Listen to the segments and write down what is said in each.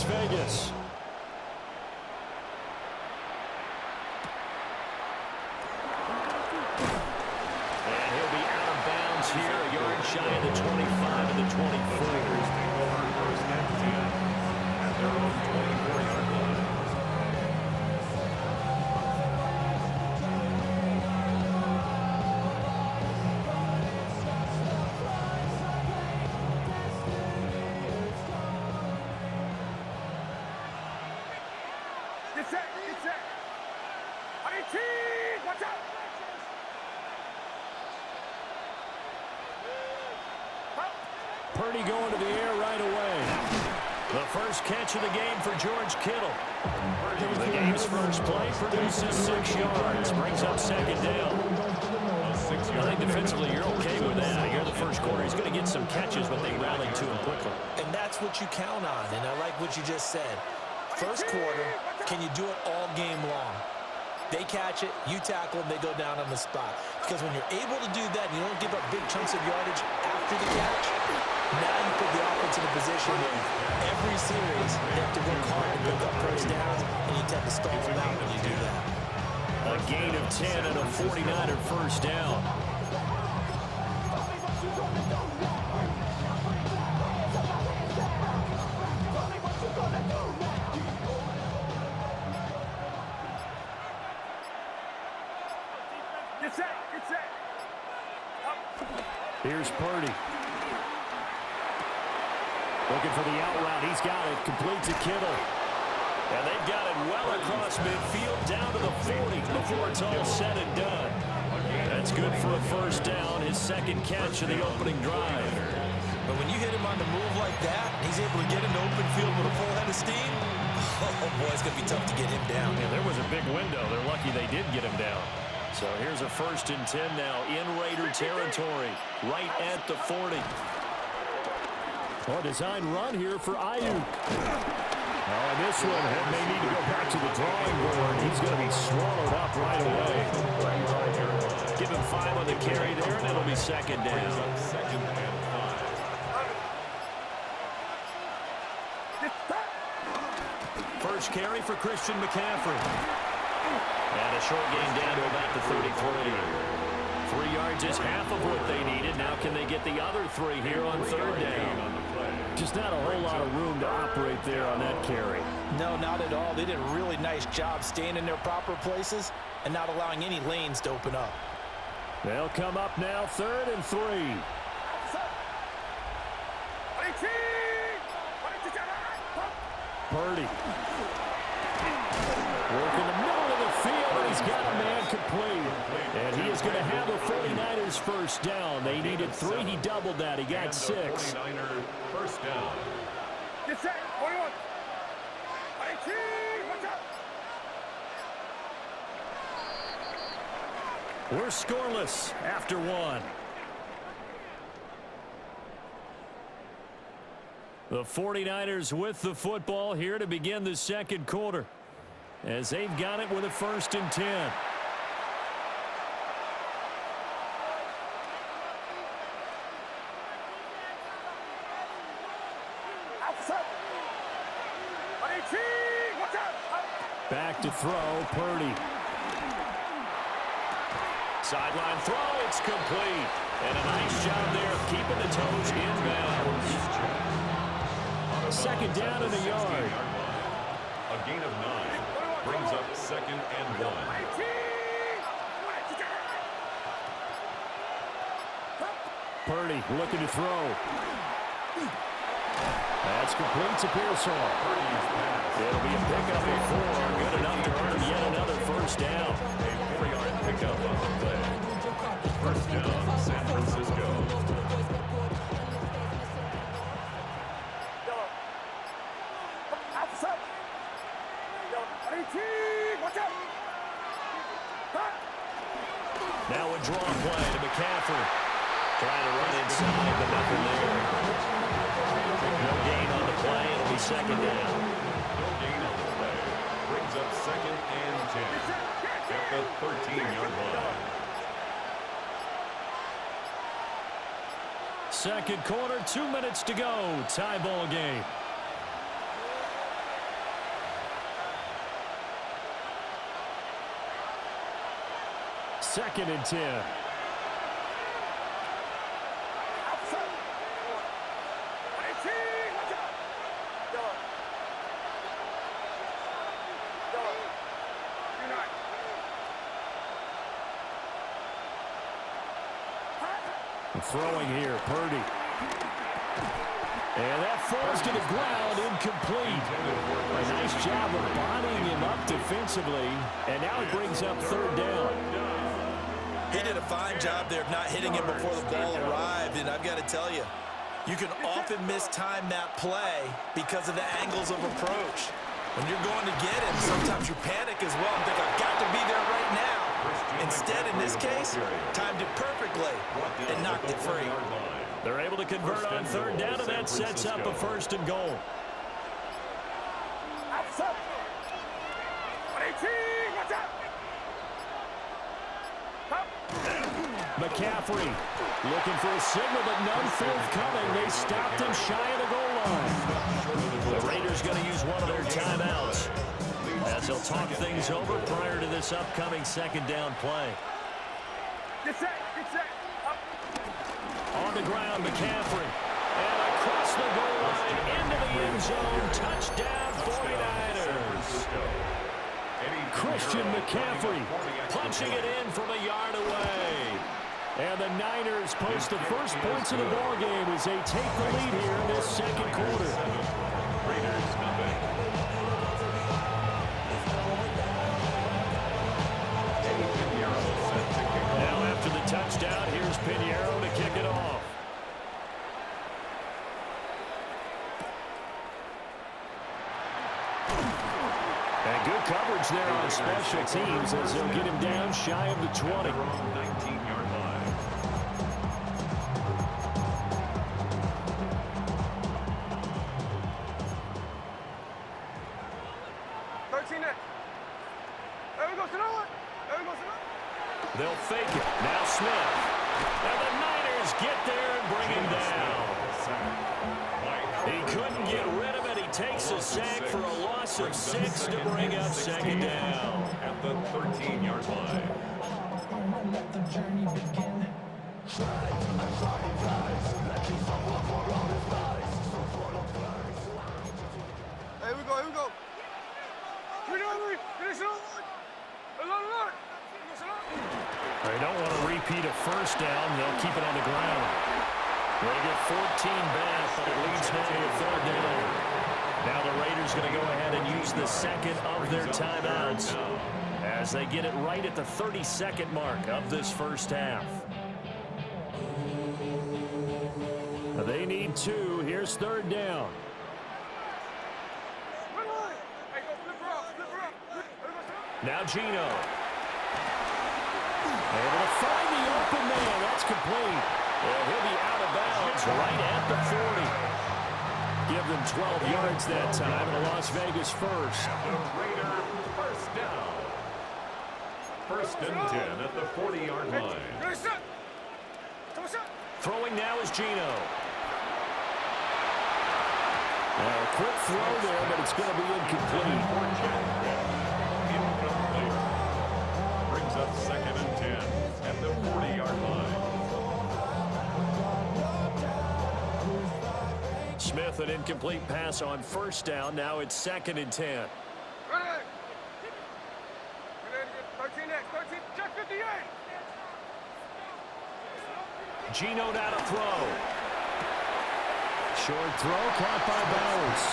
Vegas. And he'll be out of bounds here, a yard shy of the 25 of the 24. First and 10 at their own 24-yard line. Get set, get set. 18, watch out. Purdy going to the air right away. The first catch of the game for George Kittle. The game's first play produces 6 yards. Brings up second down. I think defensively you're okay with that. Here in the first quarter, he's going to get some catches, but they rallied to him quickly. And that's what you count on, and I like what you just said. First quarter, can you do it all game long? They catch it, you tackle them, they go down on the spot. Because when you're able to do that, and you don't give up big chunks of yardage after the catch, now you put the offense in a position where every series they have to work hard to pick up first downs, and you tend to stall them out when you do that. A gain of 10 and a 49er first down. Get set, get set. Here's Purdy. Looking for the out route. He's got it. Complete to Kittle. And they've got it well across midfield down to the 40 before it's all said and done. That's good for a first down, his second catch of the opening drive. But when you hit him on the move like that, he's able to get into open field with a full head of steam, oh boy, it's going to be tough to get him down. Yeah, there was a big window. They're lucky they did get him down. So here's a first and 10 now in Raider territory, right at the 40. Oh, design run here for Ayuk. Oh, and this one may need to go back to the drawing board. He's going to be swallowed up right away. Give him 5 on the carry there, and it'll be second down. Second and 5. First carry for Christian McCaffrey. And a short gain down to about the 33. 3 yards is half of what they needed. Now can they get the other 3 here on third down? Just not a whole lot of room to operate there on that carry. No, not at all. They did a really nice job staying in their proper places and not allowing any lanes to open up. They'll come up now, 3rd and 3. Purdy. Working the middle of the field, and he's got a man complete. And he is going to have the 49ers first down. They needed 3. He doubled that. He got 6. 49er first down. Get set, 41. 18, watch out. We're scoreless after 1. The 49ers with the football here to begin the second quarter, as they've got it with a first and 10. Back to throw, Purdy. Sideline throw, it's complete. And a nice job there of keeping the toes inbounds. Second down and a yard. A gain of 9 brings up second and 1. Purdy looking to throw. That's complete to Pearsall. It'll be a pickup of 4. Good enough to earn yet another first down. A 4-yard pickup on the play. First down, San Francisco. Now a draw play to McCaffrey. Trying to run inside, but nothing there. No gain on the play. It'll be second down. No gain on the play. Brings up second and 10 at the 13-yard line. Second quarter, 2 minutes to go. Tie ball game. 2nd and 10. Outside. 18. Watch out. Dog. Dog. Unite. Throwing here, Purdy. And that falls to the ground, incomplete. A nice job of bodying him up defensively. And now it brings up 3rd down. He did a fine job there of not hitting him before the ball arrived. And I've got to tell you, you can often mistime that play because of the angles of approach. When you're going to get him, sometimes you panic as well and think, I've got to be there right now. Instead, in this case, timed it perfectly and knocked it free. They're able to convert on 3rd down, and that sets up a 1st and goal. Outside. 18. Watch out. Up. McCaffrey looking for a signal, but none forthcoming. They stopped him shy of the goal line. The Raiders going to use one of their timeouts as they'll talk things over prior to this upcoming 2nd down play. Get set. Get set. Up. On the ground, McCaffrey. And across the goal line, into the end zone. Touchdown, 49ers. Christian McCaffrey punching it in from a yard away. And the Niners post the first points of the ballgame as they take the lead here in this 2nd quarter. Raiders nothing. Now after the touchdown, here's Pinheiro to kick it off. And good coverage there on special teams as they'll get him down shy of the 20. 19-yard line. They'll fake it. Now Smith. And the Niners get there and bring him down. He couldn't get rid of it. He takes a sack for a loss of 6 to bring up 2nd down. At the 13-yard line. Let the journey begin. Here we go. Finish it. They don't want to repeat a 1st down. They'll keep it on the ground. They get 14 back, but it leads now to a 3rd down. Now the Raiders going to go ahead and use the 2nd of their timeouts as they get it right at the 32nd mark of this 1st half. They need 2. Here's 3rd down. Now Geno. Able to find the open man. That's complete. And he'll be out of bounds right at the 40. Give them 12 yards that time, and a Las Vegas first. The Raider first down. 1st and 10 at the 40-yard line. Throwing now is Geno. Now a quick throw there, but it's going to be incomplete. Incomplete. Brings up 2nd and 10 at the 40-yard line. Smith, an incomplete pass on 1st down. Now it's 2nd and 10. 58. Geno now to throw. Short throw caught by Bowers.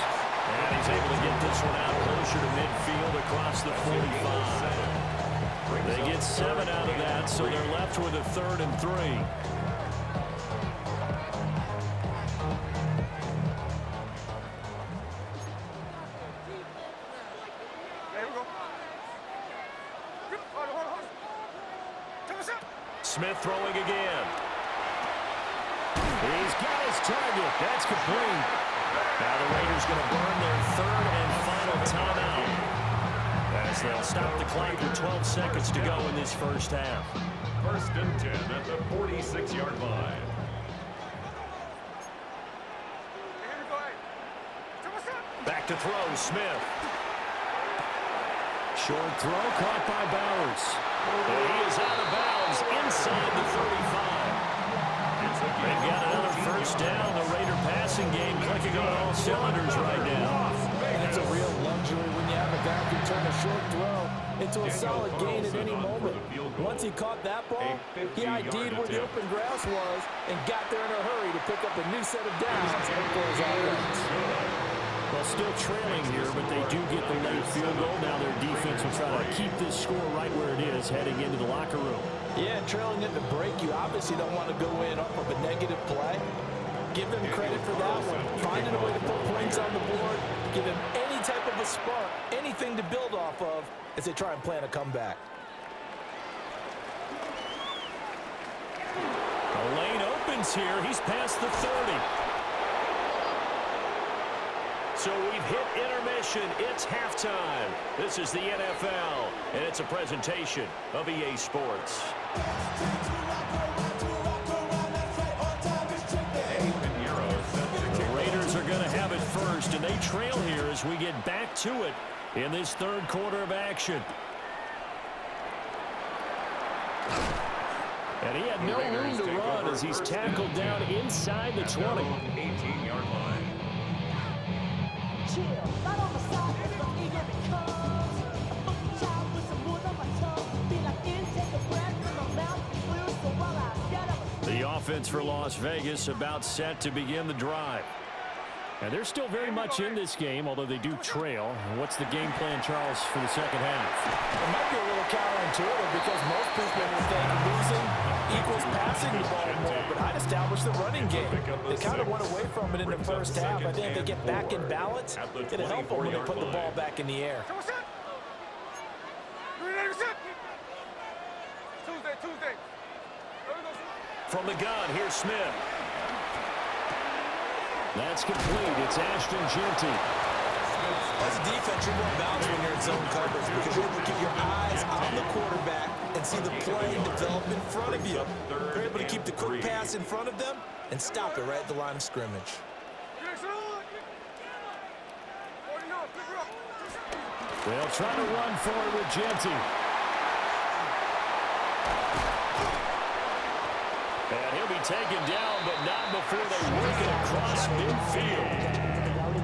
And he's able to get this one out closer to midfield across the 45. They get 7 out of that, so they're left with a 3rd and 3. Smith throwing again. He's got his target. That's complete. Now the Raiders going to burn their 3rd and final timeout as they'll stop the clock with 12 seconds to go in this 1st half. 1st and 10 at the 46-yard line. Back to throw, Smith. Short throw caught by Bowers. And he is out of bounds inside the 35. They've got another first down. The Raider passing game clicking on all cylinders right now. And it's a real luxury when you have a guy who can turn a short throw into a solid gain at any moment. Once he caught that ball, he ID'd where the open grass was and got there in a hurry to pick up a new set of downs for his offense. Well, still trailing here, but they do get the late field goal. Now their defense will try to keep this score right where it is heading into the locker room. Yeah, and trailing in the break, you obviously don't want to go in off of a negative play. Give them credit for that one. Finding a way to put points on the board. Give them any type of a spark, anything to build off of as they try and plan a comeback. The lane opens here. He's past the 30. So we've hit intermission. It's halftime. This is the NFL, and it's a presentation of EA Sports. The Raiders are going to have it first, and they trail here as we get back to it in this third quarter of action. And he had no room to run as he's tackled down inside the 20. 18-yard line. The offense for Las Vegas about set to begin the drive. And they're still very much in this game, although they do trail. What's the game plan, Charles, for the second half? It might be a little counterintuitive because most people will think losing equals passing the ball more, but I'd establish the running game. They kind of went away from it in the first half. I think if they get back in balance, it'll help them when they put the ball back in the air. Tuesday. From the gun, here's Smith. That's complete. It's Ashton Jeanty. As a defense, you're more balanced when you're in zone coverage because you're able to keep your eyes on the quarterback and see the play develop in front of you. You're able to keep the quick pass in front of them and stop it right at the line of scrimmage. They'll try to run forward with Jeanty. And he'll be taken down, but not before they work it across midfield.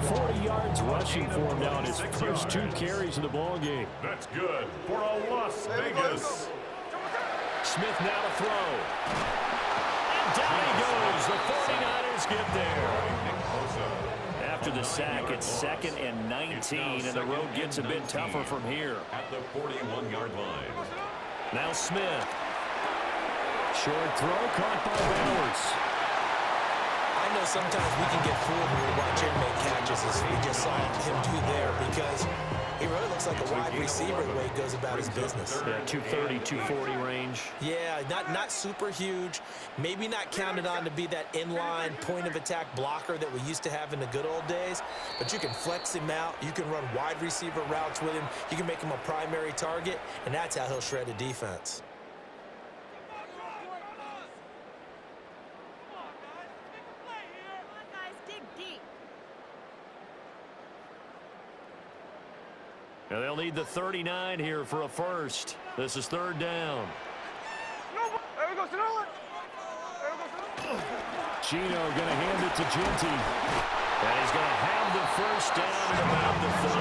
40 yards rushing for him now in his first 2 carries in the ballgame. That's good for a Las Vegas. Smith now to throw. And down he goes. The 49ers get there. After the sack, it's 2nd and 19, and the road gets a bit tougher from here. At the 41-yard line. Now Smith. Short throw caught by Bowers. I know sometimes we can get fooled when we watch him make catches as we just saw him do there because he really looks like a wide receiver the way he goes about his business. Yeah, 230, 240 range. Yeah, not super huge. Maybe not counted on to be that inline point-of-attack blocker that we used to have in the good old days, but you can flex him out. You can run wide receiver routes with him. You can make him a primary target, and that's how he'll shred a defense. And they'll need the 39 here for a first. This is 3rd down. Gino going to hand it to Jeanty. And he's going to have the first down at about the 38.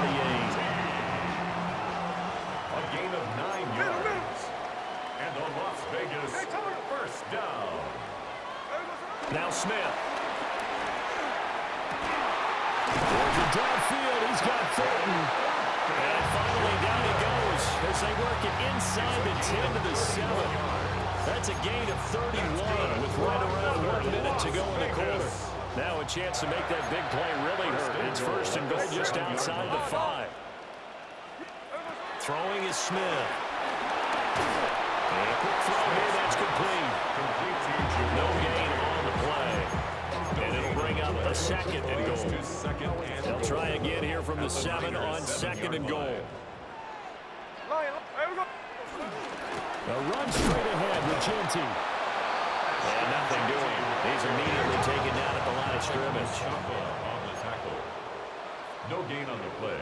A gain of 9 yards. And the Las Vegas first down. Now Smith. Towards the downfield, he's got Thornton. And finally down he goes as they work it inside the 10 to the 7. That's a gain of 31 with right around 1 minute to go in the quarter. Now a chance to make that big play really hurt. It's 1st and goal just outside the 5. Throwing is Smith. And a quick throw here, that's complete. No gain on the play. And it'll bring up a 2nd and goal. They'll try again here from the 7 on 2nd and goal. A run straight ahead with Jeanty. And nothing doing. He's immediately taken down at the line of scrimmage. On the tackle. No gain on the play.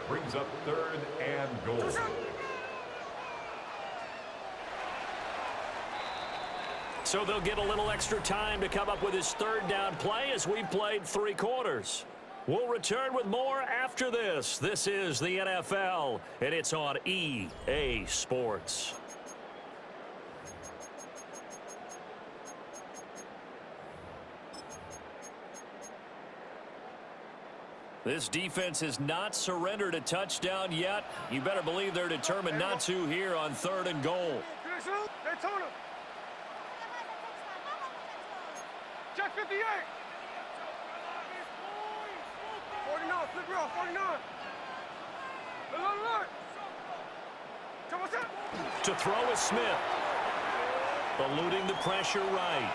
Brings up 3rd and goal. So they'll get a little extra time to come up with his 3rd down play as we played 3 quarters. We'll return with more after this. This is the NFL, and it's on EA Sports. This defense has not surrendered a touchdown yet. You better believe they're determined not to here on 3rd and goal. Daytona. Check 58. 49, flip route, 49. Look. Come on, set. To throw is Smith. Eluding the pressure right.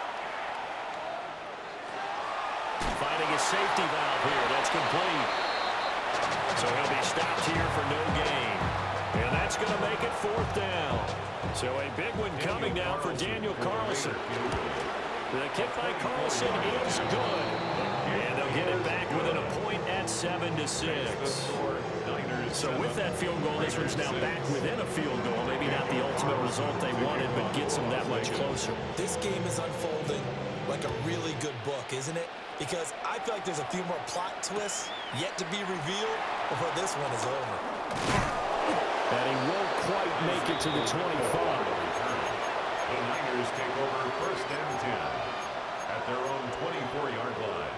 Finding a safety valve here. That's complete. So he'll be stopped here for no gain. And that's going to make it 4th down. So a big one coming now for Daniel Carlson. The kick by Carlson is good. And they'll get it back within a point at 7-6. So with that field goal, this one's now back within a field goal. Maybe not the ultimate result they wanted, but gets them that much closer. This game is unfolding like a really good book, isn't it? Because I feel like there's a few more plot twists yet to be revealed before this one is over. And he won't quite make it to the 25. The Niners take over 1st and 10 at their own 24-yard line.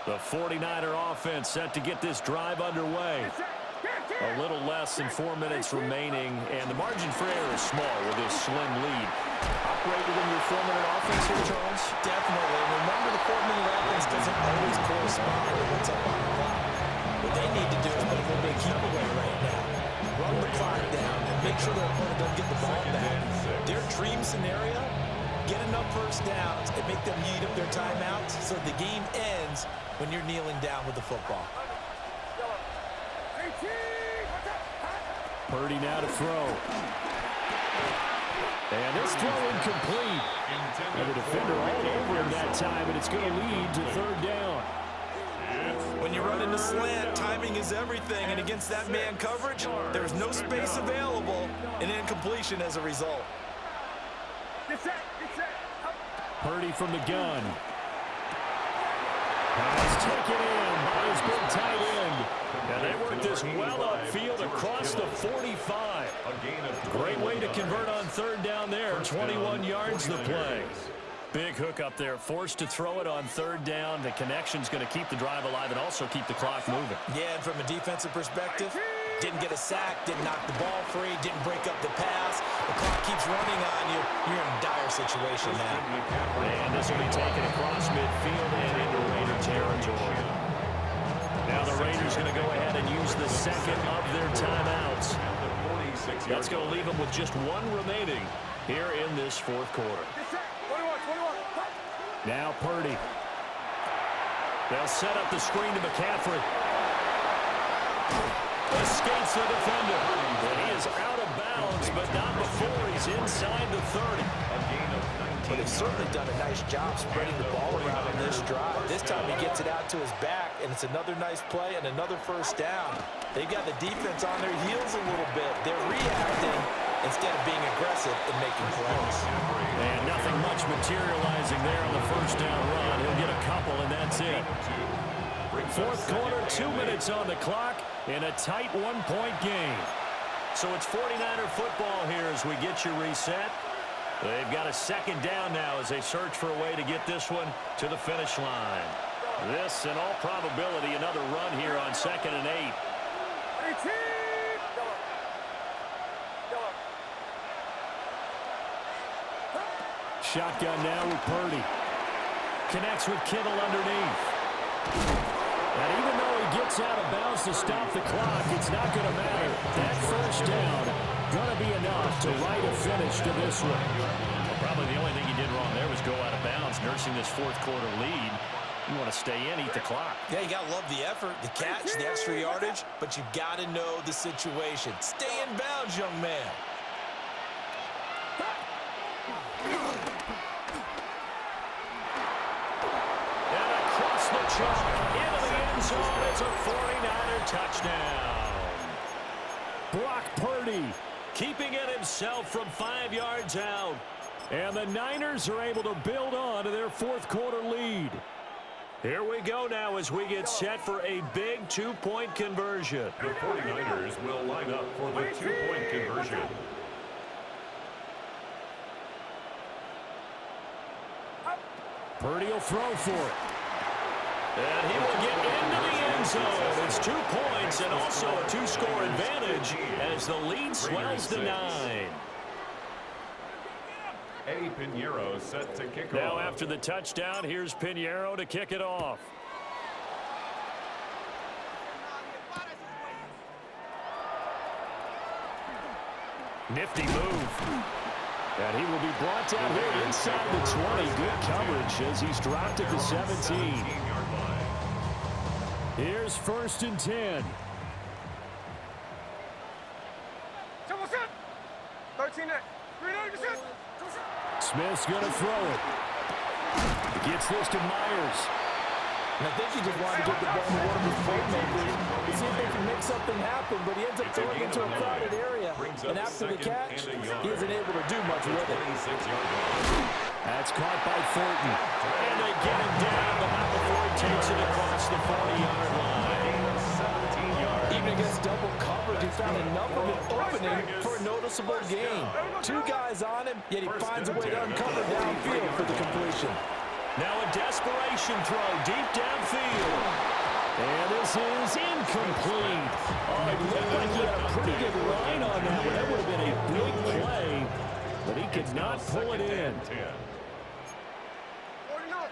The 49er offense set to get this drive underway. A little less than 4 minutes remaining, and the margin for error is small with this slim lead. Operate within your 4-minute offense here, Charles? Definitely. Remember, the 4-minute offense doesn't always correspond with what's up on the clock. What they need to do is put a little bit of keep away right now. Run the clock down and make sure their opponent doesn't get the ball back. Their dream scenario, get enough 1st downs and make them eat up their timeouts so the game ends when you're kneeling down with the football. Purdy now to throw. And this throw incomplete. And the defender all over him that time, and it's going to lead to 3rd down. When you run into slant, timing is everything, and against that man coverage, there's no space available, and incompletion as a result. Get set. Purdy from the gun. Pass taken in by his big tight end. And they work this well upfield across the 45. Great way to convert on 3rd down there. 21 yards the play. Big hook up there. Forced to throw it on 3rd down. The connection's going to keep the drive alive and also keep the clock moving. Yeah, and from a defensive perspective, didn't get a sack, didn't knock the ball free, didn't break up the pass. The clock keeps running on you. You're in a dire situation now. And this will be taken across midfield and into Raider territory. Now the Raiders going to go ahead and use the 2nd of their timeouts. That's going to leave them with just 1 remaining here in this 4th quarter. 21. Now Purdy. They'll set up the screen to McCaffrey. Escapes the defender. And he is out of bounds, but not before he's inside the 30. But they've certainly done a nice job spreading the ball around on this drive. This time he gets it out to his back, and it's another nice play and another 1st down. They've got the defense on their heels a little bit. They're reacting instead of being aggressive and making plays. And nothing much materializing there on the 1st down run. He'll get a couple, and that's it. 4th quarter, 2 minutes on the clock, in a tight 1-point game. So it's 49er football here as we get you reset. They've got a 2nd down now as they search for a way to get this one to the finish line. This, in all probability, another run here on 2nd and 8. Shotgun now with Purdy. Connects with Kittle underneath. And even though he gets out of bounds to stop the clock, it's not going to matter. That 1st down going to be enough to write a finish to this one. Well, probably the only thing he did wrong there was go out of bounds, nursing this 4th quarter lead. You want to stay in, eat the clock. Yeah, you got to love the effort, the catch, the extra yardage, but you got to know the situation. Stay in bounds, young man. chalk into the end zone. It's a 49er touchdown. Brock Purdy keeping it himself from 5 yards out. And the Niners are able to build on to their fourth quarter lead. Here we go now as we get set for a big two-point conversion. The 49ers will line up for the two-point conversion. Purdy will throw for it. And he will get into the end zone. It's 2 points and also a 2-score advantage as the lead swells to 9. Eddie Pinheiro set to kick off. Now after the touchdown, here's Pinheiro to kick it off. Nifty move. And he will be brought down here inside the 20. Good coverage as he's dropped at the 17. Here's 1st and 10. 13 next. 300%. Smith's going to throw it. Gets this to Myers. And I think he just wanted to get the ball to one of his playmakers to see if they can make something happen, but he ends up throwing into a crowded area. And after the catch, he isn't able to do much with it. That's caught by Thornton. And they get him down, but not before he takes it across the 40-yard line. Even against double coverage, he found enough of an opening for a noticeable gain. 2 guys on him, yet he finds a way to uncover downfield for the completion. Now a desperation throw deep downfield. And this is incomplete. Oh, it looked like he had a pretty good line on that one. That would have been a big play, but he could not pull it in. 49,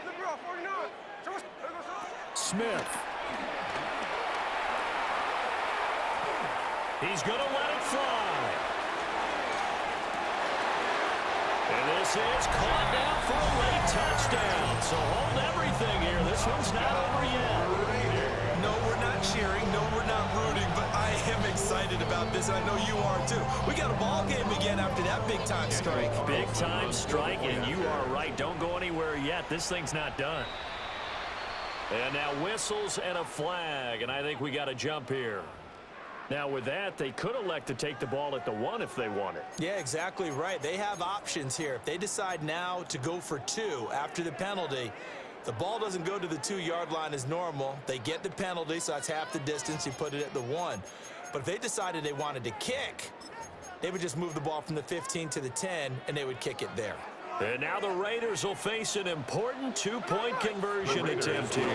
flip it off, 49. Smith. He's going to let it fly. And this is caught down for a late touchdown. So hold everything here. This one's not over yet. No, we're not cheering. No, we're not rooting. But I am excited about this, and I know you are too. We got a ball game again after that big-time strike. Big-time strike, and you are right. Don't go anywhere yet. This thing's not done. And now whistles and a flag, and I think we got to jump here. Now, with that, they could elect to take the ball at the 1 if they wanted. Yeah, exactly right. They have options here. If they decide now to go for 2 after the penalty, the ball doesn't go to the 2-yard line as normal. They get the penalty, so that's half the distance. You put it at the 1. But if they decided they wanted to kick, they would just move the ball from the 15 to the 10, and they would kick it there. And now the Raiders will face an important 2-point conversion attempt here.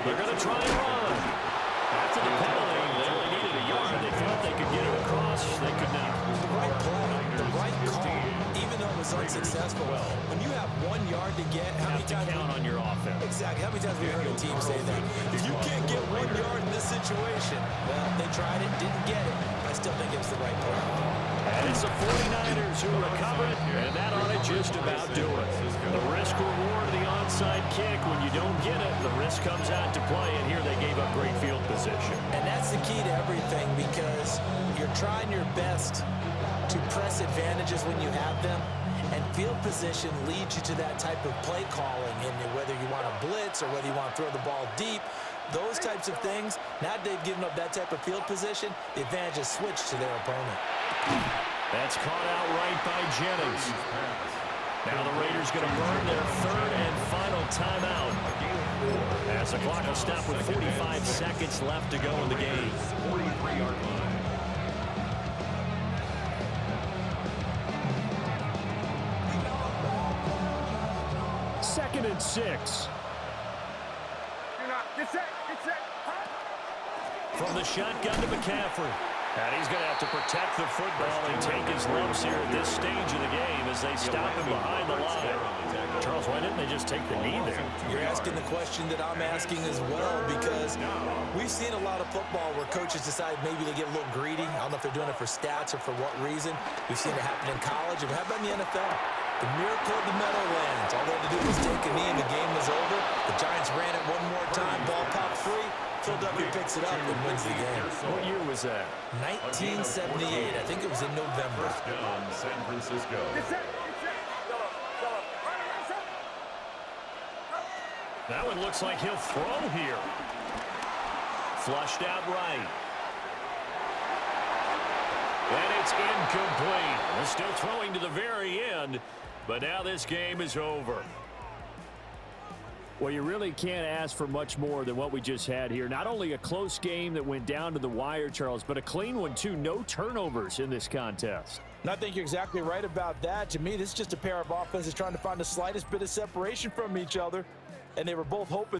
They're going to try and run. After the penalty, they only needed a yard. They thought they could get it across. They could not. The right play, the right call, even though it was unsuccessful. When you have 1 yard to get, how many times count on your offense? Exactly. How many times have we heard a team say that? If you can't get 1 yard in this situation, well, they tried it, didn't get it. I still think it was the right play. And it's the 49ers who recover it, and that ought to just about do it. The risk reward of the onside kick, when you don't get it, the risk comes out to play, and here they gave up great field position. And that's the key to everything, because you're trying your best to press advantages when you have them, and field position leads you to that type of play calling, and whether you want to blitz or whether you want to throw the ball deep, those types of things, now they've given up that type of field position, the advantage is switched to their opponent. That's caught out right by Jennings. Now the Raiders going to burn their 3rd and final timeout, as the clock will stop with 45 seconds left to go in the game. 43-yard line. Second and 6. Get set, get set. From the shotgun to McCaffrey. And he's going to have to protect the football and take his lumps here at this stage of the game as they stop him behind the line. Charles, why didn't they just take the knee there? You're asking the question that I'm asking as well, because we've seen a lot of football where coaches decide maybe they get a little greedy. I don't know if they're doing it for stats or for what reason. We've seen it happen in college. And how about in the NFL? The miracle of the Meadowlands. All they had to do was take a knee and the game was over. The Giants ran it one more time. Ball popped free. Philadelphia picks it up and wins the game. What year was that? 1978. I think it was in November. First down, San Francisco. Get set, get set. That one looks like he'll throw here. Flushed out right. And it's incomplete. They're still throwing to the very end, but now this game is over. Well, you really can't ask for much more than what we just had here. Not only a close game that went down to the wire, Charles, but a clean one, too. No turnovers in this contest. And I think you're exactly right about that. To me, this is just a pair of offenses trying to find the slightest bit of separation from each other, and they were both hoping